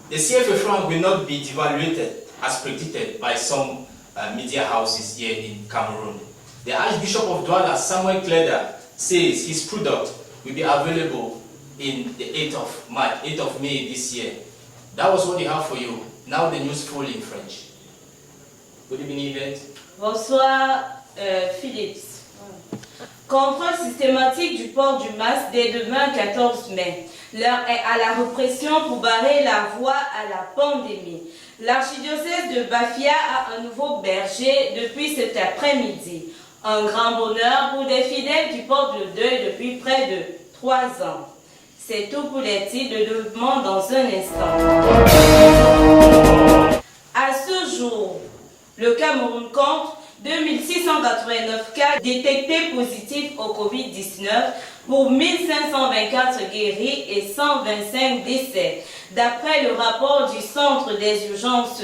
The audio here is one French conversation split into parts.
The CFA franc will not be devaluated as predicted by some media houses here in Cameroon. The Archbishop of Douala, Samuel Kleda, says his product will be available in the 8th of March, 8th of May this year. That was what they have for you. Now the news full in French. Good evening, Yvette. Bonsoir, Philippe. Contrôle systématique du port du masque dès demain 14 mai. L'heure est à la répression pour barrer la voie à la pandémie. L'archidiocèse de Bafia a un nouveau berger depuis cet après-midi. Un grand bonheur pour des fidèles qui portent le deuil depuis près de 3 ans. C'est tout pour les titres de développement dans un instant. À ce jour, le Cameroun compte 2689 cas détectés positifs au Covid-19 pour 1524 guéris et 125 décès, d'après le rapport du Centre des urgences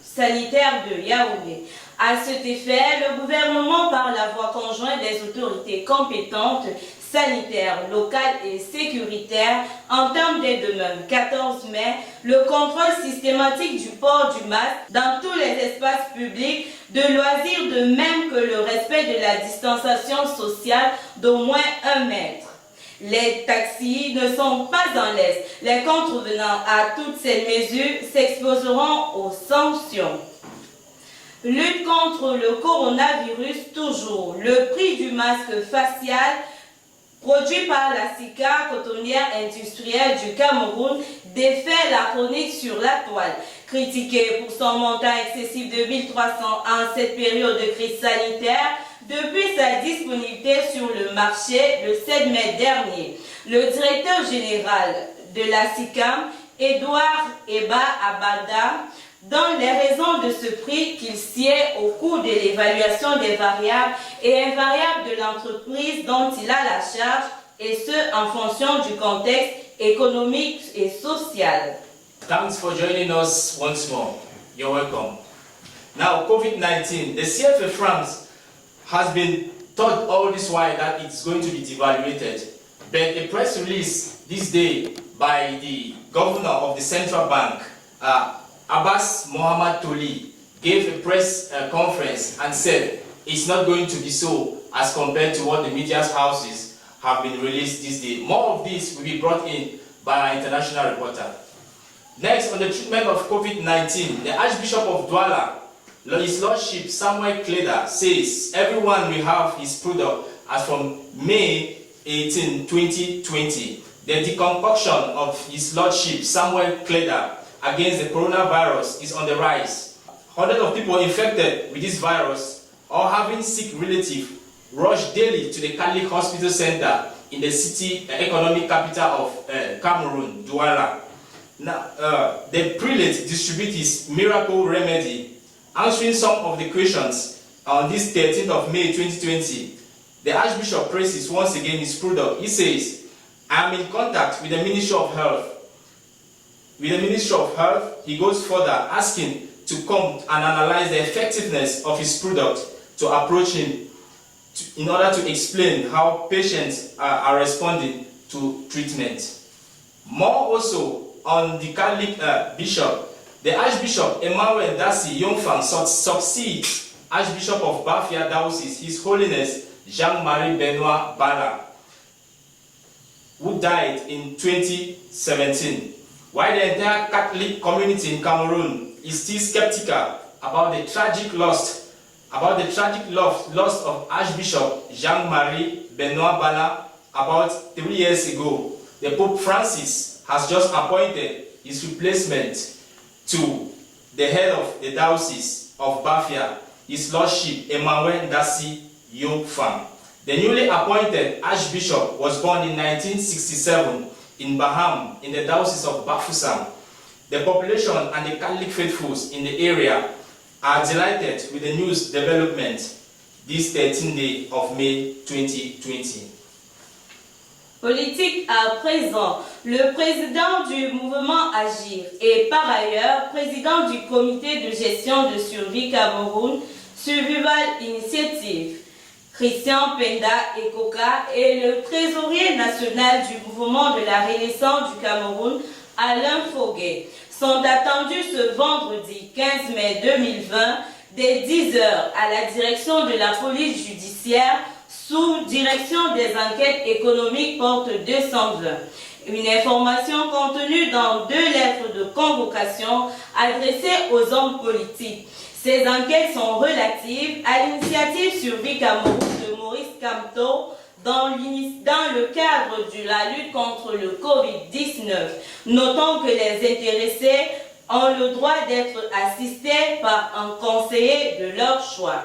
sanitaires de Yaoundé. À cet effet, le gouvernement, par la voie conjointe des autorités compétentes, sanitaires, locales et sécuritaires, entame dès demain, 14 mai, le contrôle systématique du port du masque dans tous les espaces publics, de loisirs, de même que le respect de la distanciation sociale d'au moins 1 mètre. Les taxis ne sont pas en laisse. Les contrevenants à toutes ces mesures s'exposeront aux sanctions. Lutte contre le coronavirus toujours. Le prix du masque facial produit par la SICA, cotonnière industrielle du Cameroun, défait la chronique sur la toile. Critiqué pour son montant excessif de 1300 en cette période de crise sanitaire, depuis sa disponibilité sur le marché le 7 mai dernier, le directeur général de la SICAM, Edouard Eba Abada, donne les raisons de ce prix qu'il sied au coût de l'évaluation des variables et invariables de l'entreprise dont il a la charge, et ce en fonction du contexte économique et social. Thanks for joining us once more. You're welcome. Now, COVID-19, the CFA franc has been thought all this while that it's going to be devaluated. But a press release this day by the governor of the central bank, Abbas Mohamed Toli, gave a press conference and said it's not going to be so as compared to what the media houses have been released this day. More of this will be brought in by our international reporter. Next, on the treatment of COVID-19, the Archbishop of Douala, His Lordship Samuel Kleda, says everyone will have his product as from May 18, 2020. The deconcoction of His Lordship Samuel Kleda against the coronavirus is on the rise. Hundreds of people infected with this virus or having sick relatives rush daily to the Catholic Hospital Center in the city economic capital of Cameroon, Douala. Now, the prelate distributes his miracle remedy, answering some of the questions on this 13th of May 2020. The Archbishop praises once again his product. He says, I am in contact with the Ministry of Health. With the Ministry of Health, he goes further, asking to come and analyze the effectiveness of his product to approach him in order to explain how patients are responding to treatment. More also on the Catholic bishop, the Archbishop Emmanuel Dassi Yongfang succeeds Archbishop of Bafia Diocese, His Holiness Jean-Marie Benoit Bala, who died in 2017. While the entire Catholic community in Cameroon is still skeptical about the tragic loss of Archbishop Jean-Marie Benoit Bala about 3 years ago, the Pope Francis has just appointed his replacement to the head of the Diocese of Bafia, His Lordship Emmanuel Dassi Yongfang. The newly appointed Archbishop was born in 1967 in Baham, in the Diocese of Bafoussam. The population and the Catholic faithfuls in the area are delighted with the news development this 13th day of May 2020. Politique à présent, le président du mouvement Agir et par ailleurs président du comité de gestion de survie Cameroun Survival Initiative, Christian Penda Ekoka est le trésorier national du mouvement de la Renaissance du Cameroun, Alain Foguet sont attendus ce vendredi 15 mai 2020 dès 10h à la direction de la police judiciaire sous direction des enquêtes économiques porte 220. Une information contenue dans 2 lettres de convocation adressées aux hommes politiques. Ces enquêtes sont relatives à l'initiative Survie Cameroun de Maurice Kamto dans le cadre de la lutte contre le Covid-19. Notons que les intéressés ont le droit d'être assistés par un conseiller de leur choix.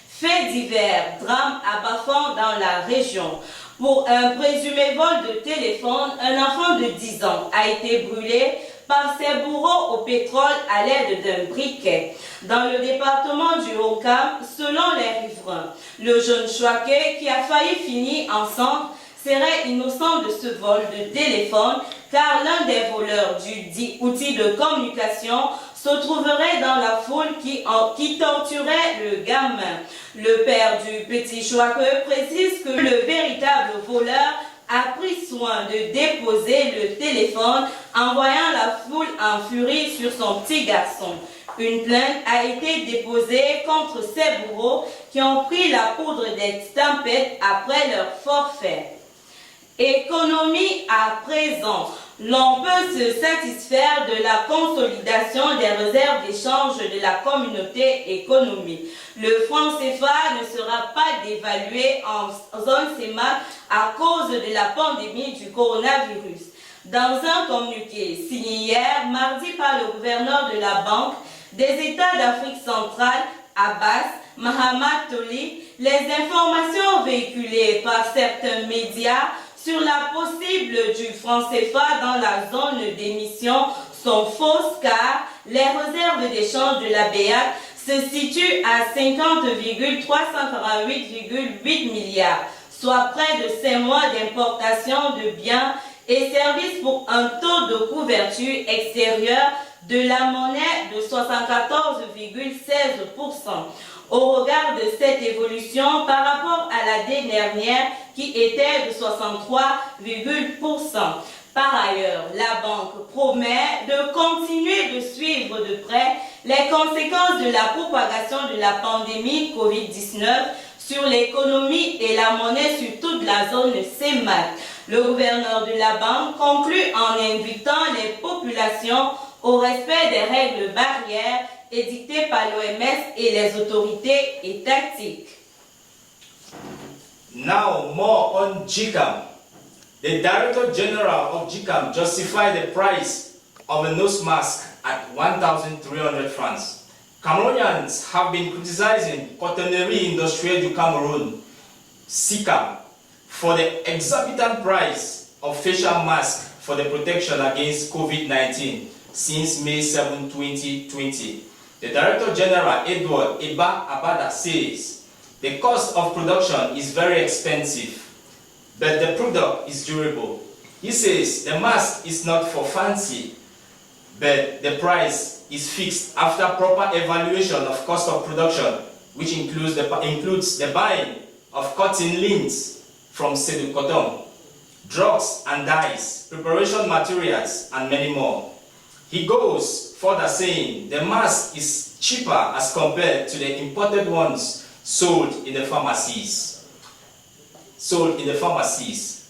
Faits divers, drame abaffant dans la région. Pour un présumé vol de téléphone, un enfant de 10 ans a été brûlé par ses bourreaux au pétrole à l'aide d'un briquet. Dans le département du Haut-Cam, selon les riverains, le jeune Chouaké qui a failli finir en centre serait innocent de ce vol de téléphone car l'un des voleurs du dit outil de communication se trouverait dans la foule qui torturait le gamin. Le père du petit Chouaké précise que le véritable voleur a pris soin de déposer le téléphone en voyant la foule en furie sur son petit garçon. Une plainte a été déposée contre ces bourreaux qui ont pris la poudre des tempêtes après leur forfait. Économie à présent. L'on peut se satisfaire de la consolidation des réserves d'échange de la communauté économique. Le franc CFA ne sera pas dévalué en zone CEMAC à cause de la pandémie du coronavirus. Dans un communiqué signé hier, mardi, par le gouverneur de la Banque des États d'Afrique centrale, Abbas Mahamat Toli, les informations véhiculées par certains médias sur la possible du franc CFA dans la zone d'émission sont fausses car les réserves d'échange de la BEAC se situent à 50,348,8 milliards, soit près de 5 mois d'importation de biens et services pour un taux de couverture extérieure de la monnaie de 74,16%. Au regard de cette évolution par rapport à l'année dernière qui était de 63,%. Par ailleurs, la banque promet de continuer de suivre de près les conséquences de la propagation de la pandémie Covid-19 sur l'économie et la monnaie sur toute la zone CEMAC. Le gouverneur de la banque conclut en invitant les populations au respect des règles barrières édictées par l'OMS et les autorités étatiques. Now, more on GCAM. The Director General of GCAM justified the price of a nose mask at 1,300 francs. Cameroonians have been criticizing Cotonnerie Industrielle du Cameroun, CICAM, for the exorbitant price of facial masks for the protection against COVID-19 since May 7, 2020. The Director General, Edward Eba Abada, says the cost of production is very expensive, but the product is durable. He says the mask is not for fancy, but the price is fixed after proper evaluation of cost of production, which includes the buying of cotton lints from Sedu Cotton, drugs and dyes, preparation materials, and many more. He goes further saying the mask is cheaper as compared to the imported ones sold in the pharmacies,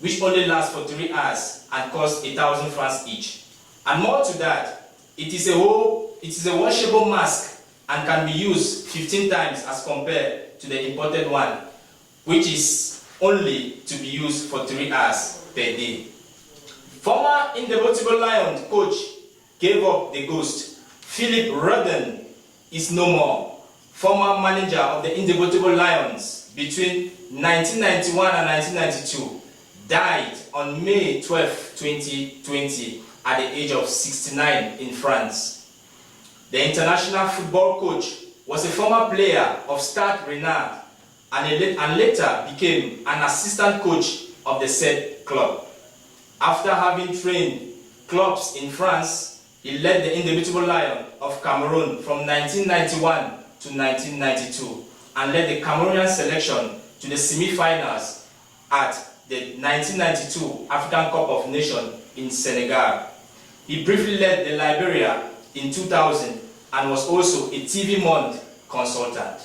which only last for 3 hours and cost 1,000 francs each. And more to that, it is a washable mask and can be used 15 times as compared to the imported one, which is only to be used for 3 hours per day. Former Indefatigable Lion coach gave up the ghost. Philip Rodden is no more. Former manager of the Indefatigable Lions between 1991 and 1992, died on May 12, 2020 at the age of 69 in France. The international football coach was a former player of Stade Rennais and later became an assistant coach of the said club. After having trained clubs in France, he led the Indomitable Lion of Cameroon from 1991 to 1992 and led the Cameroonian selection to the semi-finals at the 1992 African Cup of Nations in Senegal. He briefly led the Liberia in 2000 and was also a TV Monde consultant.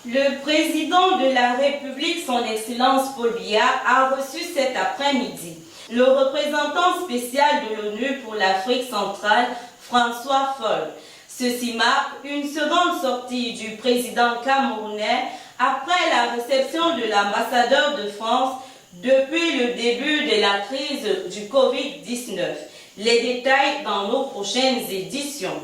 Le président de la République, son Excellence Paul Biya, a reçu cet après-midi le représentant spécial de l'ONU pour l'Afrique centrale, François Foll. Ceci marque une seconde sortie du président camerounais après la réception de l'ambassadeur de France depuis le début de la crise du Covid-19. Les détails dans nos prochaines éditions.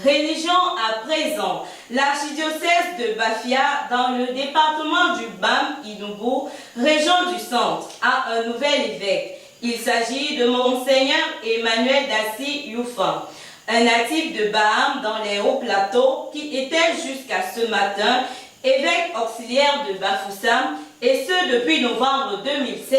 Religion à présent. L'archidiocèse de Bafia, dans le département du Bam-Inugu, région du centre, a un nouvel évêque. Il s'agit de Monseigneur Emmanuel Dassi Youfan, un natif de Baham dans les Hauts-Plateaux qui était jusqu'à ce matin évêque auxiliaire de Bafoussam, et ce depuis novembre 2016.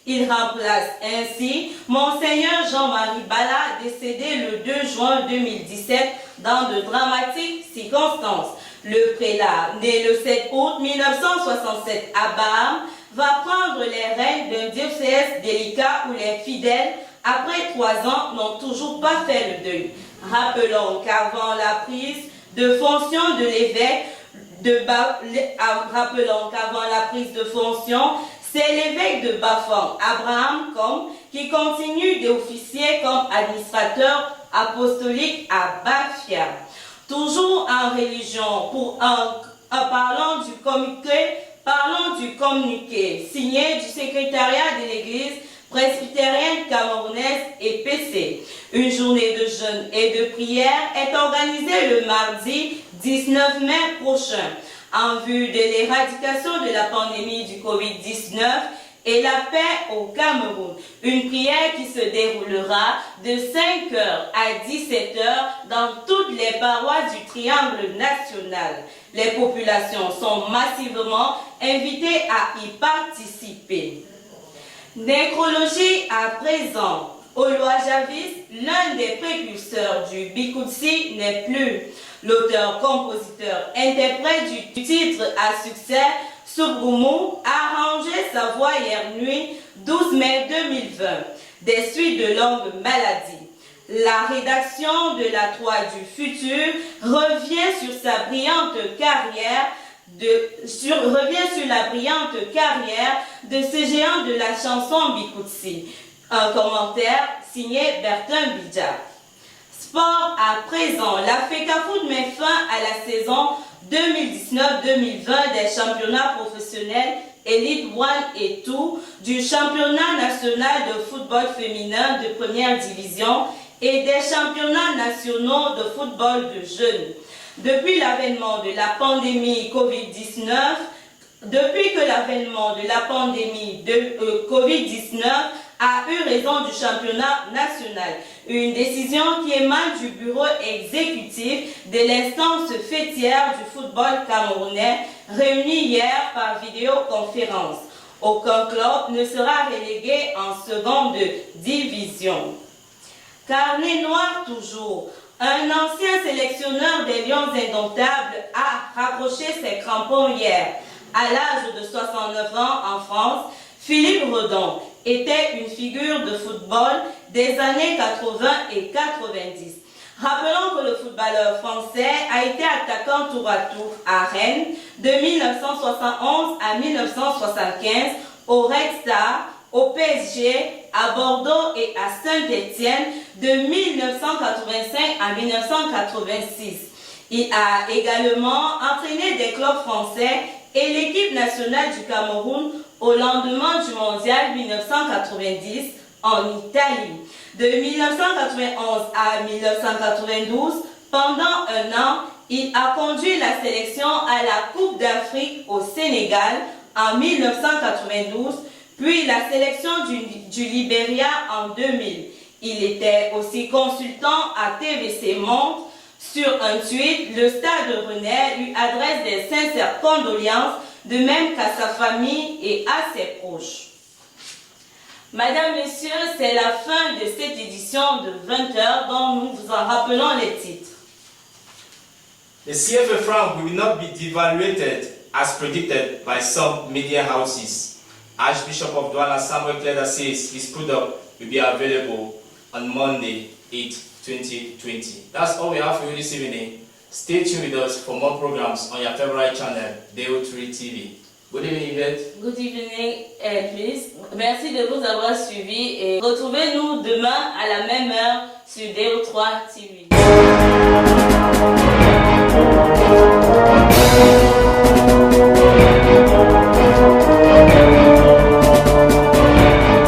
Il remplace ainsi Monseigneur Jean-Marie Bala, décédé le 2 juin 2017 dans de dramatiques circonstances. Le prélat, né le 7 août 1967 à Baham, va prendre les rênes d'un diocèse délicat où les fidèles, après 3 ans, n'ont toujours pas fait le deuil. Rappelons qu'avant la prise de fonction de l'évêque c'est l'évêque de Bafang, Abraham Kom, qui continue d'officier comme administrateur apostolique à Bafia. Toujours en religion, parlons du communiqué signé du secrétariat de l'Église presbytérienne camerounaise et PC. Une journée de jeûne et de prière est organisée le mardi 19 mai prochain en vue de l'éradication de la pandémie du Covid-19 et la paix au Cameroun. Une prière qui se déroulera de 5h à 17h dans toutes les paroisses du triangle national. Les populations sont massivement invitées à y participer. Nécrologie à présent. Oloa Javis, l'un des précurseurs du Bikoutsi, n'est plus. L'auteur, compositeur, interprète du titre à succès, Soubroumou, a arrangé sa voix hier nuit, 12 mai 2020, des suites de longues maladies. La rédaction de la Toile du futur revient sur sa brillante carrière de ce géant de la chanson Bikoutsi. Un commentaire signé Bertin Bidja. Sport à présent. La FECAFOOT met fin à la saison 2019-2020 des championnats professionnels Elite 1 et 2 du championnat national de football féminin de première division et des championnats nationaux de football de jeunes. Depuis l'avènement de la pandémie Covid-19, Covid-19 a eu raison du championnat national. Une décision qui émane du bureau exécutif de l'instance fêtière du football camerounais, réunie hier par vidéoconférence. Aucun club ne sera relégué en seconde division. Carnet noir toujours. Un ancien sélectionneur des Lions indomptables a raccroché ses crampons hier. À l'âge de 69 ans en France, Philippe Redon était une figure de football des années 80 et 90. Rappelons que le footballeur français a été attaquant tour à tour à Rennes de 1971 à 1975, au Red Star, au PSG, à Bordeaux et à Saint-Étienne de 1985 à 1986. Il a également entraîné des clubs français et l'équipe nationale du Cameroun au lendemain du mondial 1990 en Italie. De 1991 à 1992, pendant un an, il a conduit la sélection à la Coupe d'Afrique au Sénégal en 1992, puis la sélection du Libéria en 2000. Il était aussi consultant à TVC Monde. Sur un tweet, le Stade Rennais lui adresse des sincères condoléances, de même qu'à sa famille et à ses proches. Madame, Messieurs, c'est la fin de cette édition de 20h dont nous vous en rappelons les titres. The CFA franc will not be devaluated as predicted by some media houses. Archbishop of Douala Samuel Kleda says his product will be available on Monday, 8, 2020. That's all we have for you this evening. Stay tuned with us for more programs on your favorite channel, DO3 TV. Good evening, Yvette. Good evening, Elvis. Merci de vous avoir suivis et retrouvez-nous demain à la même heure sur DO3 TV.